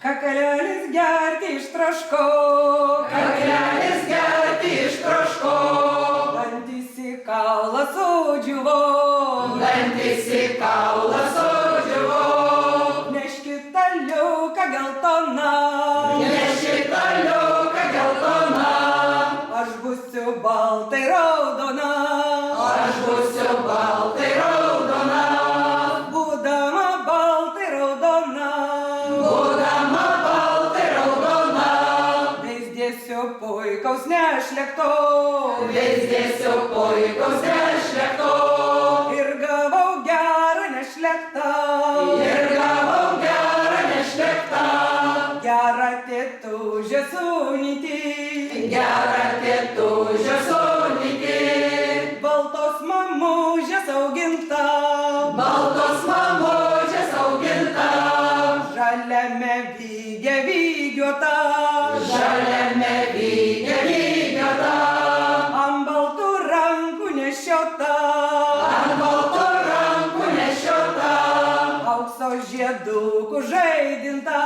Kaklelis gerti ištroško, Kaklelis gerti ištroško, dantis į kaulą sudžiuvo, dantis į kaulą sudžiuvo, neškit taliuką geltoną, neškit taliuką geltoną, aš būsiu baltai raudona, aš būsiu baltai raudona, būdama baltai raudona, būdama baltai raudona, veizdėsiu puikaus nešlėkto, veizdėsiu puikaus nešlėkto, ir gavau gerą nešlėktą, ir gavau gerą nešlėktą, gerą tėtužę sūnyti, gerą tėtužę sūnyti, baltos mamužės auginta, baltos mamužės auginta, žaliame vyge vygiuota, žaliame vyge vygiota, ant baltų rankų nešiota, ant baltų rankų nešiota, aukso žiedukų žaidinta,